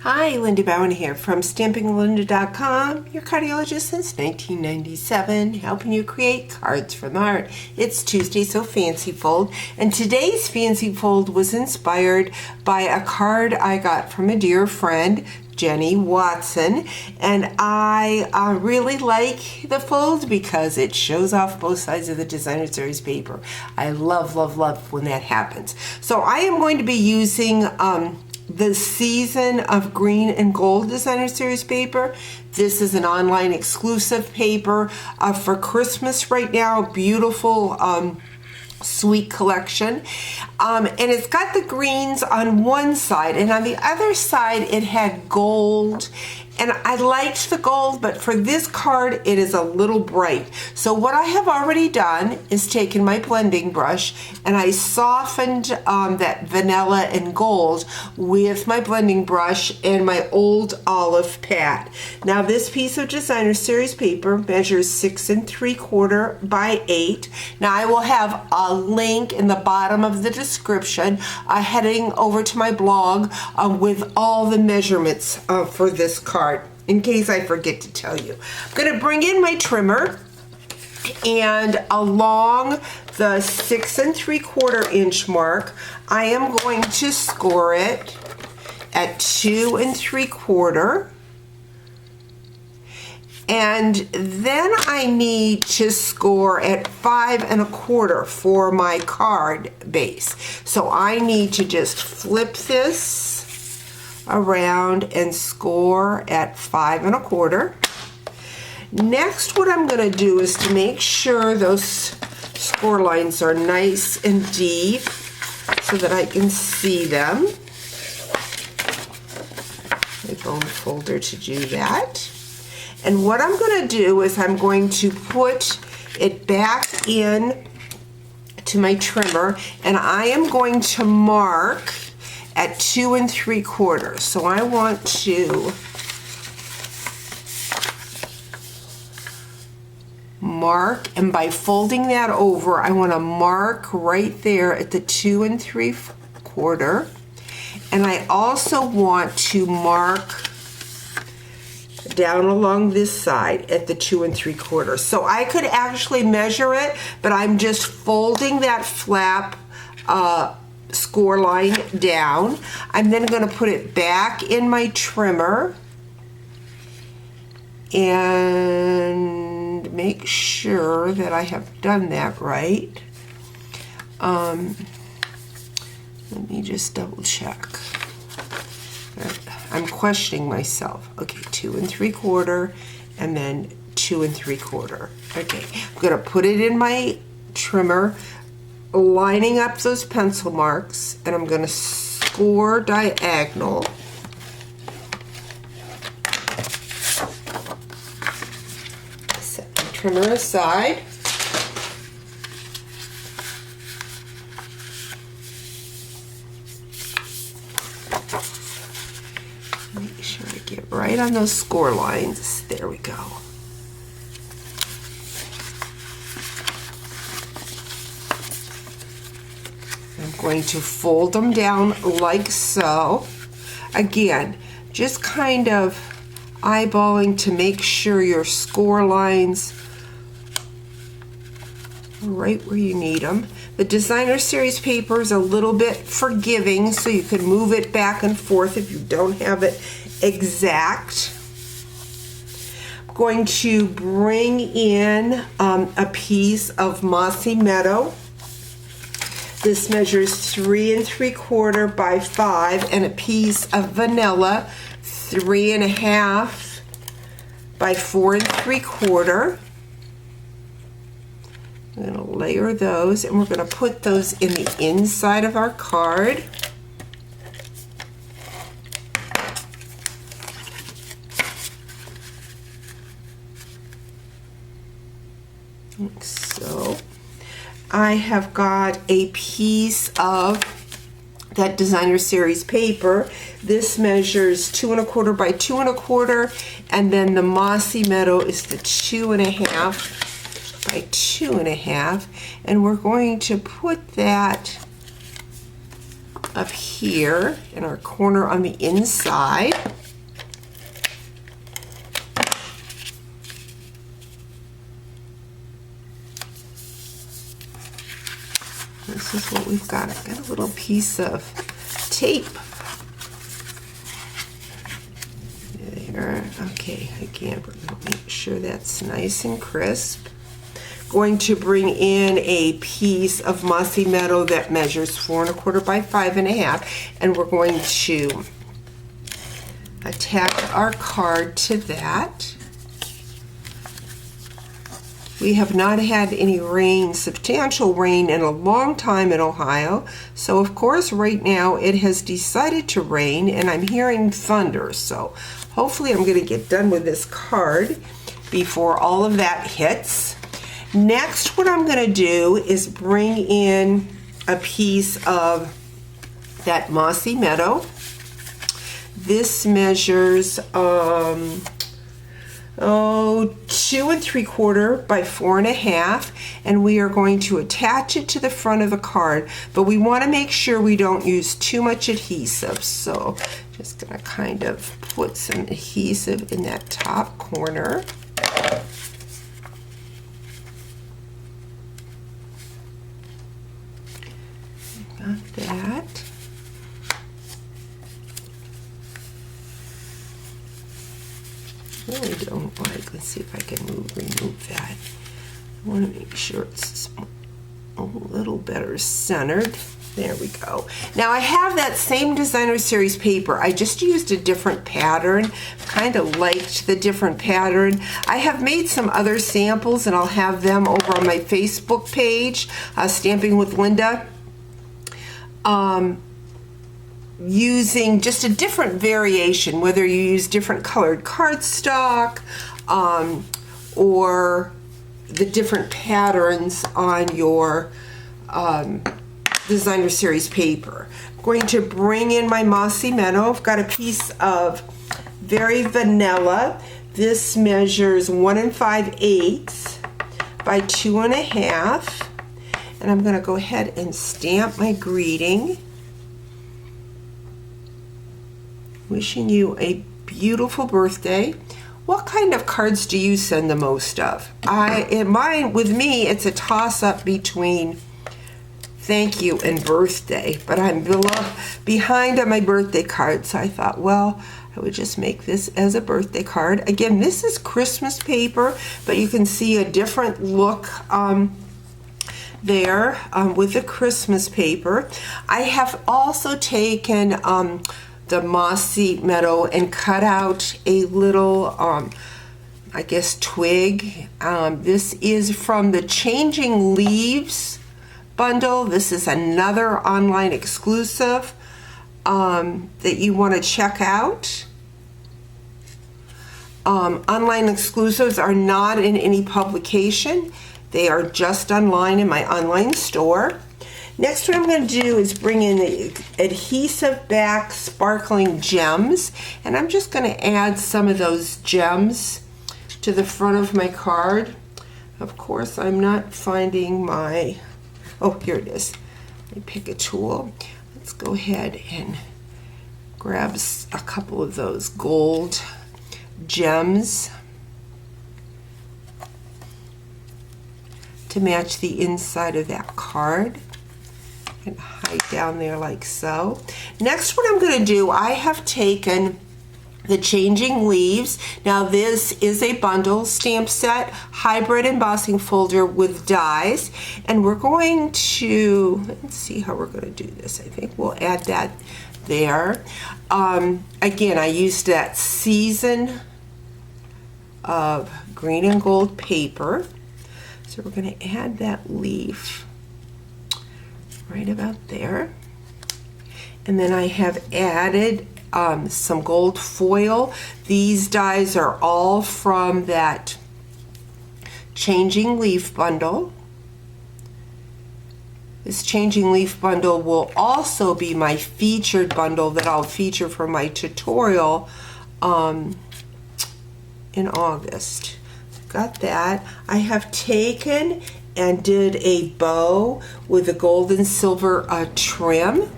Hi, Linda Bowen here from StampingLinda.com, your cardiologist since 1997, helping you create cards from the heart. It's Tuesday, so Fancy Fold, and today's Fancy Fold was inspired by a card I got from a dear friend, Jenny Watson, and I really like the fold because it shows off both sides of the designer series paper. I love when that happens. So I am going to be using the Season of Green and Gold designer series paper. This is an online exclusive paper for Christmas right now. Beautiful sweet collection, and it's got the greens on one side, and on the other side it had gold, and I liked the gold, but for this card it is a little bright. So what I have already done is taken my blending brush and I softened that vanilla and gold with my blending brush and my old olive pad. Now this piece of designer series paper measures 6 3/4 by 8. Now I will have a link in the bottom of the description heading over to my blog with all the measurements for this card, in case I forget to tell you. I'm going to bring in my trimmer, and along the 6 3/4 inch mark I am going to score it at 2 3/4. And then I need to score at 5 1/4 for my card base. So I need to just flip this around and score at 5 1/4. Next, what I'm going to do is to make sure those score lines are nice and deep so that I can see them. My bone folder to do that. And what I'm going to do is I'm going to put it back in to my trimmer, and I am going to mark at 2 3/4. So I want to mark, and by folding that over, I want to mark right there at the 2 3/4. And I also want to mark down along this side at the 2 3/4. So I could actually measure it, but I'm just folding that flap score line down. I'm then going to put it back in my trimmer and make sure that I have done that right. Let me just double check. I'm questioning myself. Okay, 2 3/4 and then 2 3/4. Okay, I'm going to put it in my trimmer, lining up those pencil marks, and I'm going to score diagonal. Set my trimmer aside. Make sure I get right on those score lines. There we go. I'm going to fold them down like so. Again, just kind of eyeballing to make sure your score lines are right where you need them. The designer series paper is a little bit forgiving, so you can move it back and forth if you don't have it exact. I'm going to bring in a piece of Mossy Meadow. This measures 3 3/4 by 5, and a piece of vanilla, 3 1/2 by 4 3/4. I'm going to layer those, and we're going to put those in the inside of our card. Like so. I have got a piece of that designer series paper. This measures 2 1/4 by 2 1/4, and then the Mossy Meadow is the 2 1/2 by 2 1/2, and we're going to put that up here in our corner on the inside. This is what we've got. I've got a little piece of tape. There. Okay, again, we're going to make sure that's nice and crisp. Going to bring in a piece of mossy meadow that measures 4 1/4 by 5 1/2, and we're going to attach our card to that. We have not had any rain, substantial rain, in a long time in Ohio. So of course right now it has decided to rain and I'm hearing thunder. So hopefully I'm going to get done with this card before all of that hits. Next, what I'm going to do is bring in a piece of that mossy meadow. This measures 2 3/4 by 4 1/2, and we are going to attach it to the front of the card, but we want to make sure we don't use too much adhesive. So just going to kind of put some adhesive in that top corner. Got that. Really don't like, let's see if I can remove that. I want to make sure it's a little better centered. There we go. Now I have that same designer series paper. I just used a different pattern. Kind of liked the different pattern. I have made some other samples and I'll have them over on my Facebook page, Stamping with Linda. Using just a different variation, whether you use different colored cardstock or the different patterns on your designer series paper. I'm going to bring in my mossy meadow. I've got a piece of very vanilla. This measures 1 5/8 by 2 1/2, and I'm going to go ahead and stamp my greeting. Wishing you a beautiful birthday. What kind of cards do you send the most of? With me, it's a toss-up between thank you and birthday, but I'm behind on my birthday card, so I thought, well, I would just make this as a birthday card. Again, this is Christmas paper, but you can see a different look there with the Christmas paper. I have also taken the mossy meadow and cut out a little I guess twig. This is from the Changing Leaves bundle. This is another online exclusive that you want to check out. Online exclusives are not in any publication. They are just online in my online store. Next, what I'm going to do is bring in the adhesive back sparkling gems, and I'm just going to add some of those gems to the front of my card. Of course, I'm not finding my, oh, here it is. Let me pick a tool. Let's go ahead and grab a couple of those gold gems to match the inside of that card. And hide down there like so. Next, what I'm going to do, I have taken the Changing Leaves. Now this is a bundle stamp set, hybrid embossing folder with dies, and we're going to, let's see how we're going to do this. I think we'll add that there. Again, I used that season of green and gold paper, so we're going to add that leaf right about there. And then I have added some gold foil. These dies are all from that Changing Leaf bundle. This Changing Leaf bundle will also be my featured bundle that I'll feature for my tutorial in August. Got that. I have taken and did a bow with a gold and silver trim,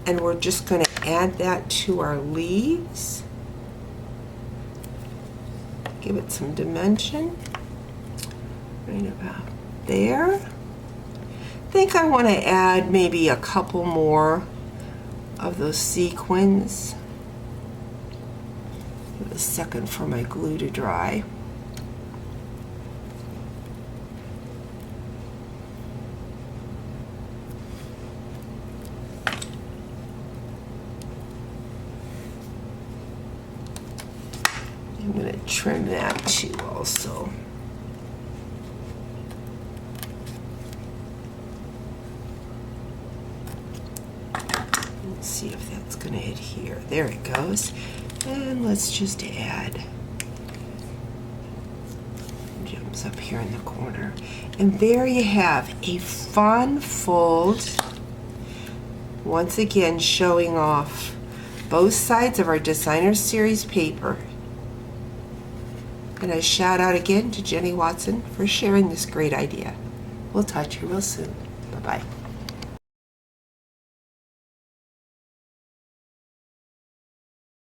And we're just going to add that to our leaves. Give it some dimension. Right about there. I think I want to add maybe a couple more of those sequins. Give it a second for my glue to dry. I'm going to trim that too also. Let's see if that's going to adhere. There it goes. And let's just add. Jumps up here in the corner. And there you have a fun fold. Once again, showing off both sides of our Designer Series paper. And a shout out again to Jenny Watson for sharing this great idea. We'll talk to you real soon. Bye-bye.